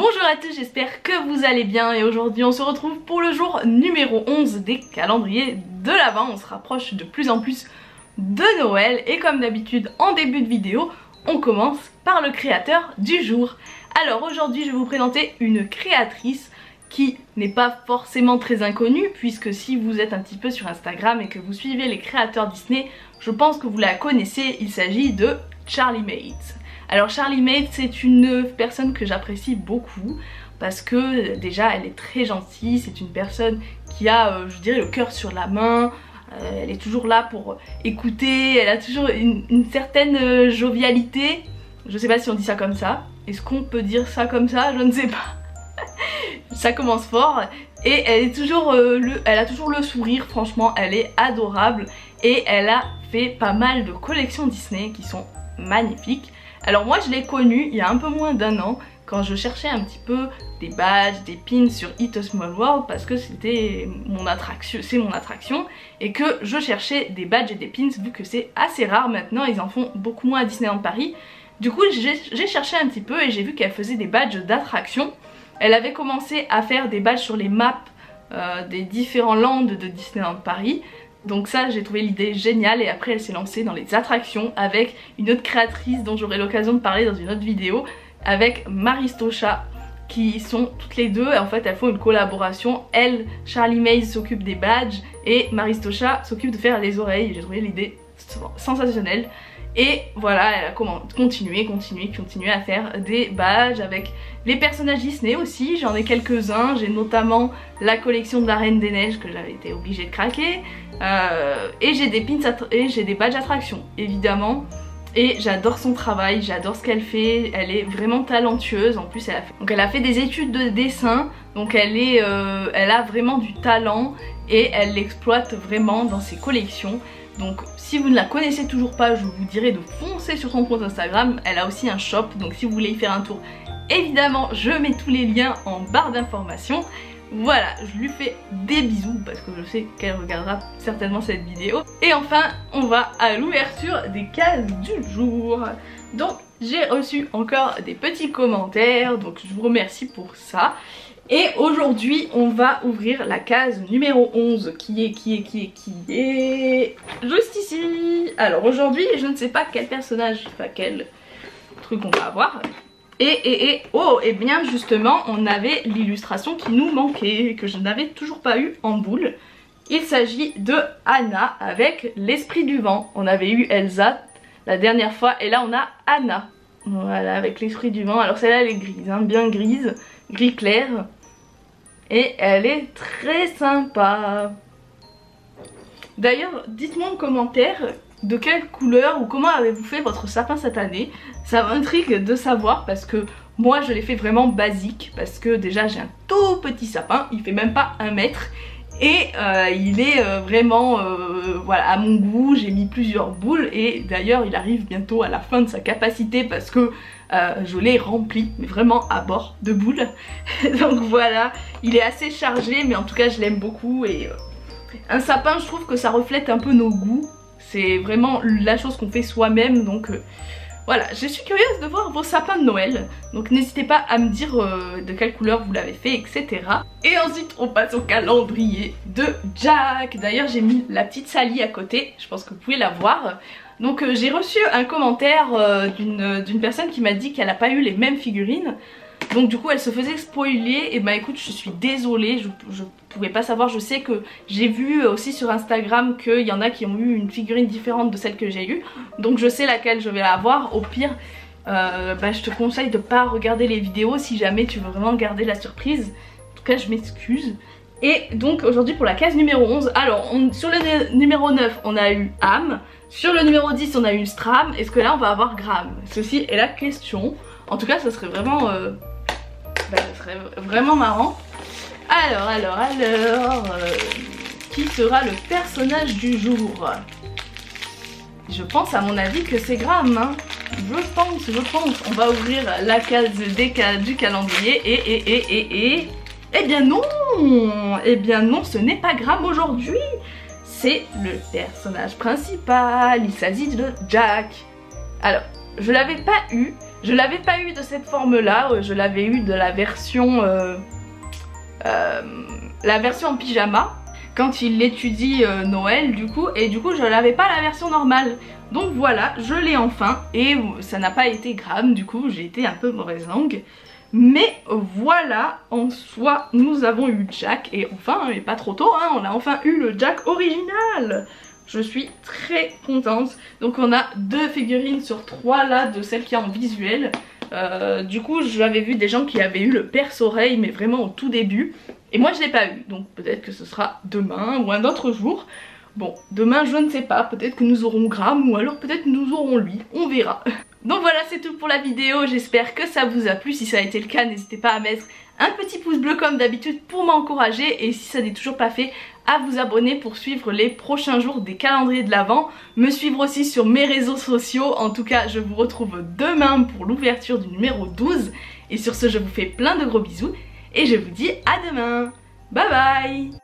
Bonjour à tous, j'espère que vous allez bien et aujourd'hui on se retrouve pour le jour numéro 11 des calendriers de l'Avent. On se rapproche de plus en plus de Noël et comme d'habitude en début de vidéo, on commence par le créateur du jour. Alors aujourd'hui je vais vous présenter une créatrice qui n'est pas forcément très inconnue puisque si vous êtes un petit peu sur Instagram et que vous suivez les créateurs Disney, je pense que vous la connaissez, il s'agit de Charlie Mates. Alors Charlie Mates, c'est une personne que j'apprécie beaucoup parce que déjà elle est très gentille, c'est une personne qui a je dirais le cœur sur la main, elle est toujours là pour écouter, elle a toujours une certaine jovialité, je sais pas si on dit ça comme ça, est-ce qu'on peut dire ça comme ça, je ne sais pas. Ça commence fort et elle est toujours elle a toujours le sourire, franchement elle est adorable et elle a fait pas mal de collections Disney qui sont magnifiques. Alors moi je l'ai connue il y a un peu moins d'un an quand je cherchais un petit peu des badges, des pins sur It's a Small World parce que c'était mon attraction, c'est mon attraction et que je cherchais des badges et des pins vu que c'est assez rare maintenant, ils en font beaucoup moins à Disneyland Paris. Du coup j'ai cherché un petit peu et j'ai vu qu'elle faisait des badges d'attraction. Elle avait commencé à faire des badges sur les maps des différents lands de Disneyland Paris. Donc ça j'ai trouvé l'idée géniale et après elle s'est lancée dans les attractions avec une autre créatrice dont j'aurai l'occasion de parler dans une autre vidéo avec Maristocha qui sont toutes les deux, en fait elles font une collaboration, elle, Charlie Maze s'occupe des badges et Maristocha s'occupe de faire les oreilles. J'ai trouvé l'idée sensationnelle et voilà elle a continué à faire des badges avec les personnages Disney aussi, j'en ai quelques-uns, j'ai notamment la collection de la Reine des Neiges que j'avais été obligée de craquer. Et j'ai des pins et j'ai des badges attraction évidemment et j'adore son travail, j'adore ce qu'elle fait, elle est vraiment talentueuse. En plus elle a fait des études de dessin, donc elle a vraiment du talent et elle l'exploite vraiment dans ses collections. Donc si vous ne la connaissez toujours pas, je vous dirais de foncer sur son compte Instagram. Elle a aussi un shop, donc si vous voulez y faire un tour, évidemment je mets tous les liens en barre d'informations. Voilà, je lui fais des bisous parce que je sais qu'elle regardera certainement cette vidéo. Et enfin, on va à l'ouverture des cases du jour. Donc, j'ai reçu encore des petits commentaires, donc je vous remercie pour ça. Et aujourd'hui, on va ouvrir la case numéro 11 qui est juste ici. Alors aujourd'hui, je ne sais pas quel personnage, enfin quel truc on va avoir. Et bien justement on avait l'illustration qui nous manquait, que je n'avais toujours pas eu en boule. Il s'agit de Anna avec l'esprit du vent. On avait eu Elsa la dernière fois et là on a Anna. Voilà, avec l'esprit du vent. Alors celle-là elle est grise, hein, bien grise, gris clair. Et elle est très sympa. D'ailleurs dites-moi en commentaire de quelle couleur ou comment avez-vous fait votre sapin cette année. Ça m'intrigue de savoir parce que moi je l'ai fait vraiment basique parce que déjà j'ai un tout petit sapin, il fait même pas 1 mètre et il est vraiment voilà, à mon goût. J'ai mis plusieurs boules et d'ailleurs il arrive bientôt à la fin de sa capacité parce que je l'ai rempli mais vraiment à bord de boules. Donc voilà, il est assez chargé mais en tout cas je l'aime beaucoup et un sapin je trouve que ça reflète un peu nos goûts. C'est vraiment la chose qu'on fait soi-même, donc voilà, je suis curieuse de voir vos sapins de Noël. Donc n'hésitez pas à me dire de quelle couleur vous l'avez fait, etc. Et ensuite on passe au calendrier de Jack. D'ailleurs j'ai mis la petite Sally à côté, je pense que vous pouvez la voir. Donc j'ai reçu un commentaire d'une personne qui m'a dit qu'elle n'a pas eu les mêmes figurines. Donc du coup elle se faisait spoiler et bah écoute je suis désolée, je pouvais pas savoir. Je sais que j'ai vu aussi sur Instagram qu'il y en a qui ont eu une figurine différente de celle que j'ai eue. Donc je sais laquelle je vais avoir. Au pire je te conseille de pas regarder les vidéos si jamais tu veux vraiment garder la surprise. En tout cas je m'excuse. Et donc aujourd'hui pour la case numéro 11, alors sur le numéro 9 on a eu Am, sur le numéro 10 on a eu Stram. Est-ce que là on va avoir Gram? Ceci est la question. En tout cas ça serait vraiment ça serait vraiment marrant. Alors, qui sera le personnage du jour? Je pense à mon avis que c'est Gram, hein. Je pense. On va ouvrir la case du calendrier et eh bien non, ce n'est pas Gram aujourd'hui. C'est le personnage principal, il s'agit de Jack. Alors, je l'avais pas eu, Je l'avais pas eu de cette forme là, je l'avais eu de la version en pyjama quand il étudie Noël du coup, et du coup je n'avais pas la version normale. Donc voilà, je l'ai enfin et ça n'a pas été grave, du coup j'ai été un peu mauvaise langue. Mais voilà, en soi nous avons eu Jack, et enfin, et pas trop tôt, hein, on a enfin eu le Jack original. Je suis très contente. Donc on a 2 figurines sur 3 là de celles qui y a en visuel. Du coup j'avais vu des gens qui avaient eu le perce-oreille mais vraiment au tout début. Et moi je l'ai pas eu, donc peut-être que ce sera demain ou un autre jour. Bon, demain je ne sais pas, peut-être que nous aurons Graham ou alors peut-être que nous aurons lui, on verra. Donc voilà, c'est tout pour la vidéo, j'espère que ça vous a plu. Si ça a été le cas, n'hésitez pas à mettre un petit pouce bleu comme d'habitude pour m'encourager, et si ça n'est toujours pas fait, à vous abonner pour suivre les prochains jours des calendriers de l'Avent, me suivre aussi sur mes réseaux sociaux. En tout cas, je vous retrouve demain pour l'ouverture du numéro 12, et sur ce je vous fais plein de gros bisous et je vous dis à demain. Bye bye.